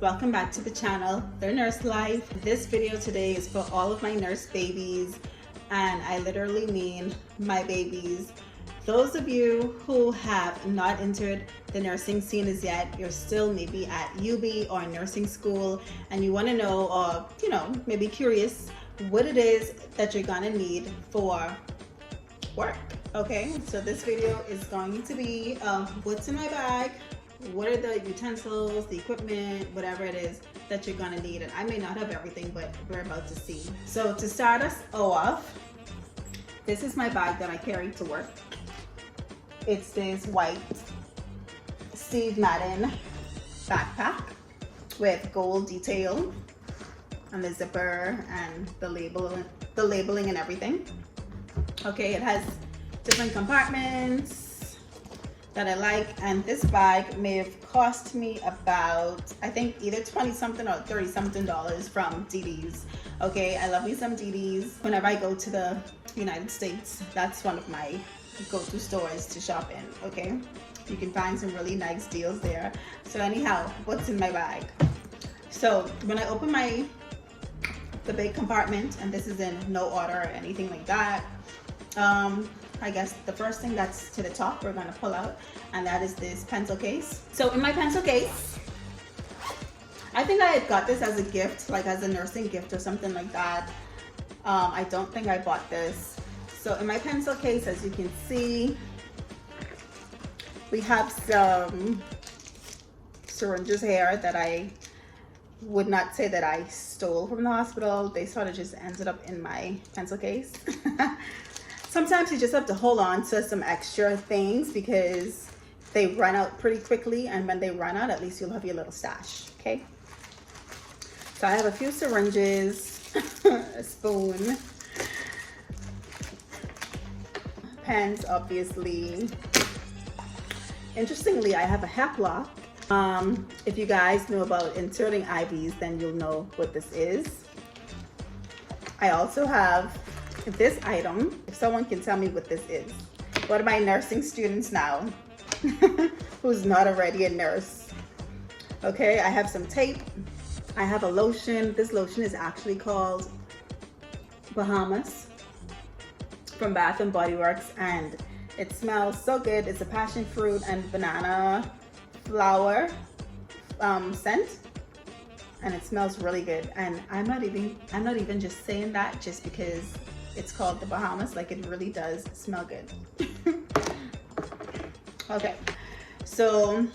welcome back to the channel, The Nurse Life. This video today is for all of my nurse babies, and I literally mean my babies. Those of you who have not entered the nursing scene as yet, you're still maybe at UB or nursing school, and you want to know, or maybe curious what it is that you're gonna need for work. Okay, so this video is going to be what's in my bag, what are the utensils, the equipment, whatever it is that you're gonna need. And I may not have everything, but we're about to see. So to start us off, this is my bag that I carry to work. It's this white Steve Madden backpack with gold detail and the zipper and the labeling and everything. Okay, it has different compartments that I like, and this bag may have cost me about, I think, either 20 something or 30 something dollars from DD's. Okay, I love me some DD's. Whenever I go to the United States, that's one of my go-to stores to shop in. Okay, you can find some really nice deals there. So anyhow, what's in my bag? So when I open the big compartment, and this is in no order or anything like that, I guess the first thing that's to the top we're gonna pull out, and that is this pencil case. So in my pencil case, I think I had got this as a gift, like as a nursing gift or something like that. I don't think I bought this. So in my pencil case, as you can see, we have some syringes here that I would not say that I stole from the hospital. They sort of just ended up in my pencil case. Sometimes you just have to hold on to some extra things because they run out pretty quickly, and when they run out, at least you'll have your little stash. Okay, so I have a few syringes, a spoon, pens, obviously. Interestingly, I have a HEP lock. If you guys know about inserting IVs, then you'll know what this is. I also have this item. If someone can tell me what this is. What are my nursing students now who's not already a nurse? Okay, I have some tape. I have a lotion. This lotion is actually called Bahamas from Bath and Body Works, and it smells so good. It's a passion fruit and banana flower scent, and it smells really good. And I'm not even just saying that just because it's called the Bahamas. Like, it really does smell good. Okay, so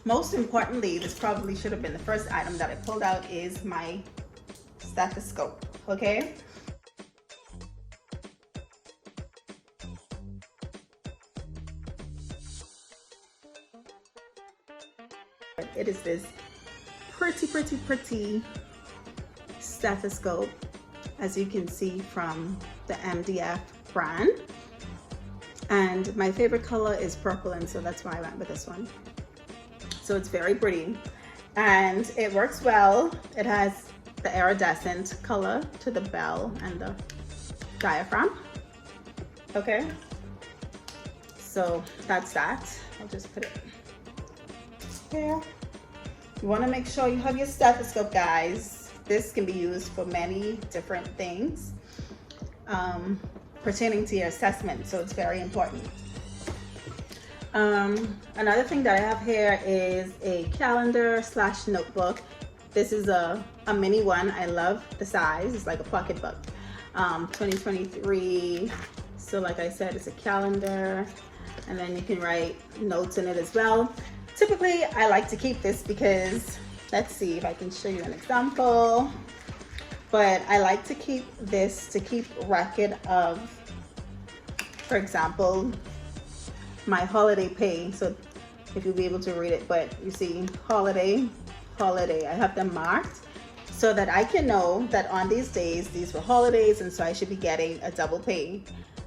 most importantly, this probably should have been the first item that I pulled out, is my stethoscope. Okay, it is this pretty stethoscope, as you can see from the MDF brand, and my favorite color is purple, and so that's why I went with this one. So it's very pretty and it works well. It has the iridescent color to the bell and the diaphragm. Okay, so that's that. I'll just put it here. You want to make sure you have your stethoscope, guys. This can be used for many different things pertaining to your assessment, so it's very important. Another thing that I have here is a calendar / notebook. This is a mini one. I love the size. It's like a pocketbook. 2023. So like I said, it's a calendar, and then you can write notes in it as well. Typically, I like to keep this because, let's see if I can show you an example. But I like to keep this to keep record of, for example, my holiday pay. So if you'll be able to read it, but you see holiday, I have them marked so that I can know that on these days, these were holidays, and so I should be getting a double pay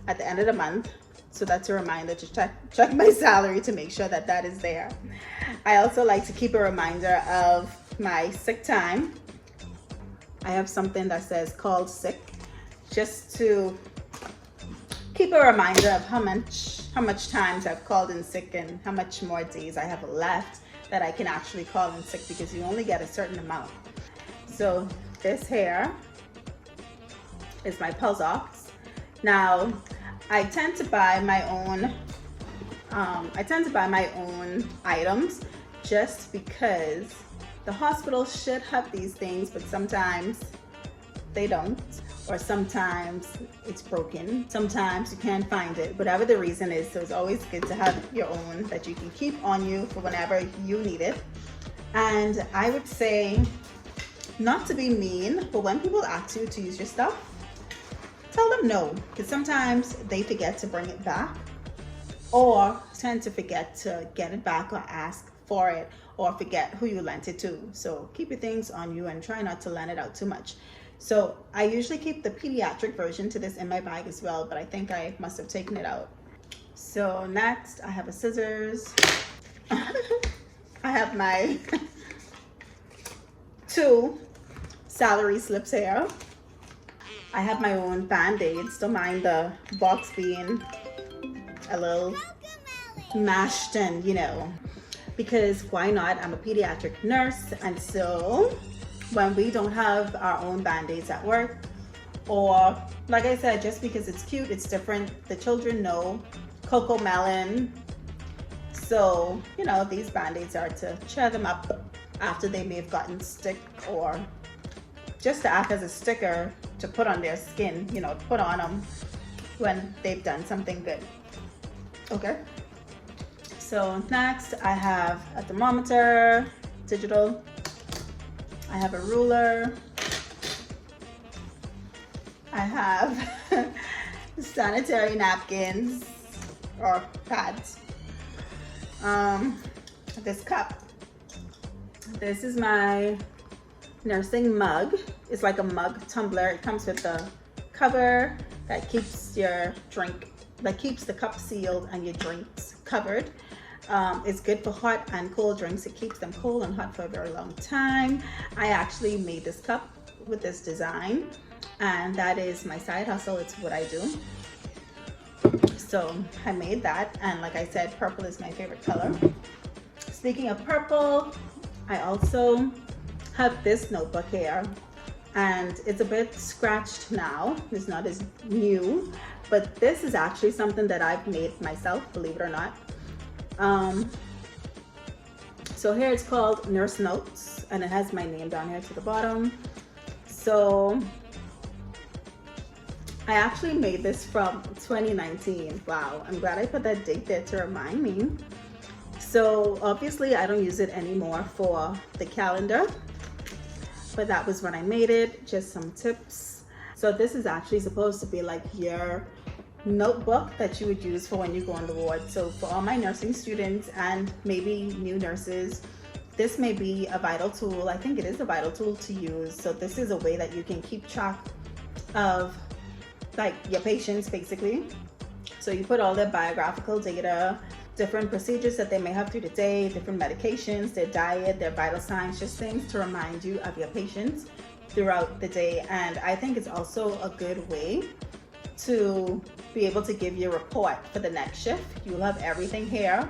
at the end of the month. So that's a reminder to check my salary to make sure that that is there. I also like to keep a reminder of my sick time. I have something that says called sick, just to keep a reminder of how much times I've called in sick and how much more days I have left that I can actually call in sick because you only get a certain amount. So this here is my pulse ox. Now I tend to buy my own items just because the hospital should have these things, but sometimes they don't, or sometimes it's broken, sometimes you can't find it, whatever the reason is. So it's always good to have your own that you can keep on you for whenever you need it. And I would say, not to be mean, but when people ask you to use your stuff, tell them no, because sometimes they forget to bring it back, or tend to forget to get it back or ask for it, or forget who you lent it to. So keep your things on you and try not to lend it out too much. So I usually keep the pediatric version to this in my bag as well, but I think I must have taken it out. So next I have a scissors. I have my 2 celery slips here. I have my own band-aids. Don't mind the box being a little mashed and, you know, because why not? I'm a pediatric nurse, and so when we don't have our own band-aids at work, or like I said, just because it's cute, it's different. The children know cocoa melon. So, you know, these band-aids are to cheer them up after they may have gotten stick, or just to act as a sticker to put on their skin, you know, put on them when they've done something good. Okay. So next I have a thermometer, digital. I have a ruler. I have sanitary napkins or pads. This cup. This is my nursing mug. It's like a mug tumbler. It comes with the cover that keeps your drink, that keeps the cup sealed and your drinks covered. It's good for hot and cold drinks. It keeps them cold and hot for a very long time. I actually made this cup with this design, and that is my side hustle. It's what I do. So I made that, and like I said, purple is my favorite color. Speaking of purple, I also have this notebook here, and it's a bit scratched now. It's not as new, but this is actually something that I've made myself, believe it or not. So here it's called Nurse Notes, and it has my name down here to the bottom. So I actually made this from 2019. Wow, I'm glad I put that date there to remind me. So obviously I don't use it anymore for the calendar, but that was when I made it. Just some tips. So this is actually supposed to be like your notebook that you would use for when you go on the ward. So for all my nursing students and maybe new nurses, this may be a vital tool. I think it is a vital tool to use. So this is a way that you can keep track of like your patients basically. So you put all their biographical data, different procedures that they may have through the day, different medications, their diet, their vital signs, just things to remind you of your patients throughout the day. And I think it's also a good way to be able to give you a report for the next shift. You'll have everything here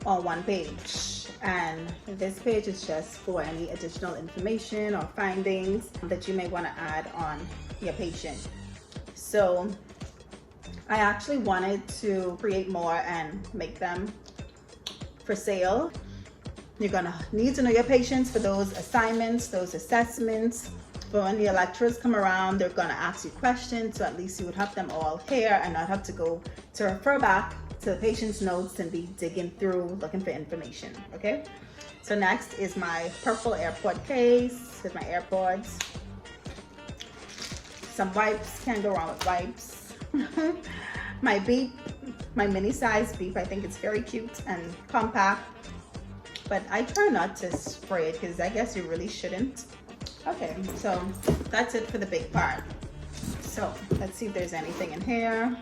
on one page, and this page is just for any additional information or findings that you may want to add on your patient. So I actually wanted to create more and make them for sale. You're gonna need to know your patients for those assignments, those assessments. For when the lecturers come around, they're gonna ask you questions, so at least you would have them all here and not have to go to refer back to the patient's notes and be digging through looking for information, okay? So next is my purple airport case with my AirPods. Some wipes, can't go wrong with wipes. My beep, my mini size beep, I think it's very cute and compact, but I try not to spray it because I guess you really shouldn't. Okay, so that's it for the big part. So let's see if there's anything in here.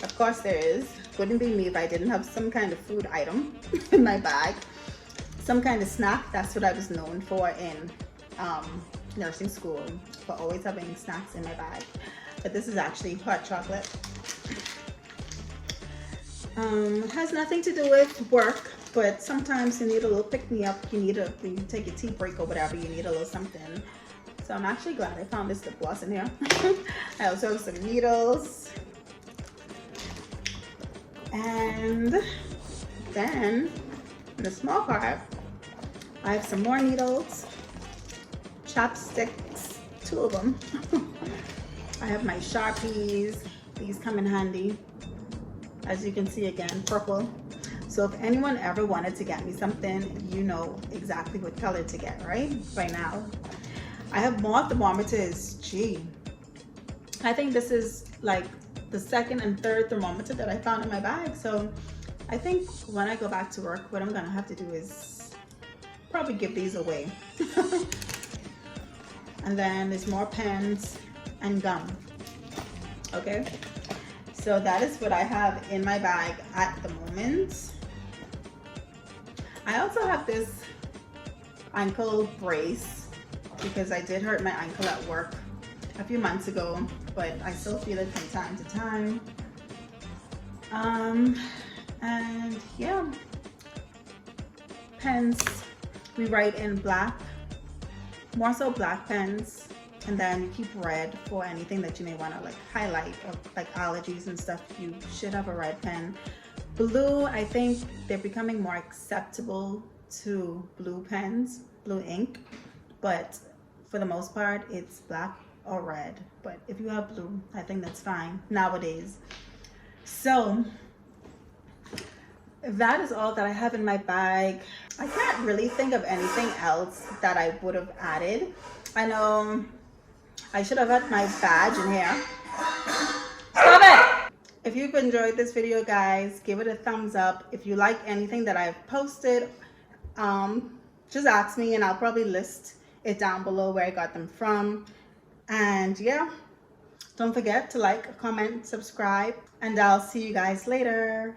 Of course there is. Wouldn't be me if I didn't have some kind of food item in my bag. Some kind of snack. That's what I was known for in nursing school, for always having snacks in my bag. But this is actually hot chocolate. It has nothing to do with work, but sometimes you need a little pick-me-up. When you take your tea break or whatever, you need a little something. So I'm actually glad I found this lip gloss in here. I also have some needles. And then in the small part, I have some more needles, chopsticks, 2 of them. I have my Sharpies. These come in handy. As you can see, again, purple. So if anyone ever wanted to get me something, you know exactly what color to get, right? By now. I have more thermometers. Gee, I think this is like the 2nd and 3rd thermometer that I found in my bag. So I think when I go back to work, what I'm gonna have to do is probably give these away. And then there's more pens and gum. Okay, so that is what I have in my bag at the moment. I also have this ankle brace because I did hurt my ankle at work a few months ago, but I still feel it from time to time. And yeah, pens, we write in black, more so black pens, and then you keep red for anything that you may want to like highlight, or like allergies and stuff. You should have a red pen. Blue, I think they're becoming more acceptable to blue pens, blue ink, but for the most part it's black or red. But if you have blue, I think that's fine nowadays. So that is all that I have in my bag. I can't really think of anything else that I would have added. I know I should have had my badge in here. Stop it! If you've enjoyed this video, guys, give it a thumbs up. If you like anything that I've posted, just ask me and I'll probably list it down below where I got them from. And yeah, don't forget to like, comment, subscribe, and I'll see you guys later.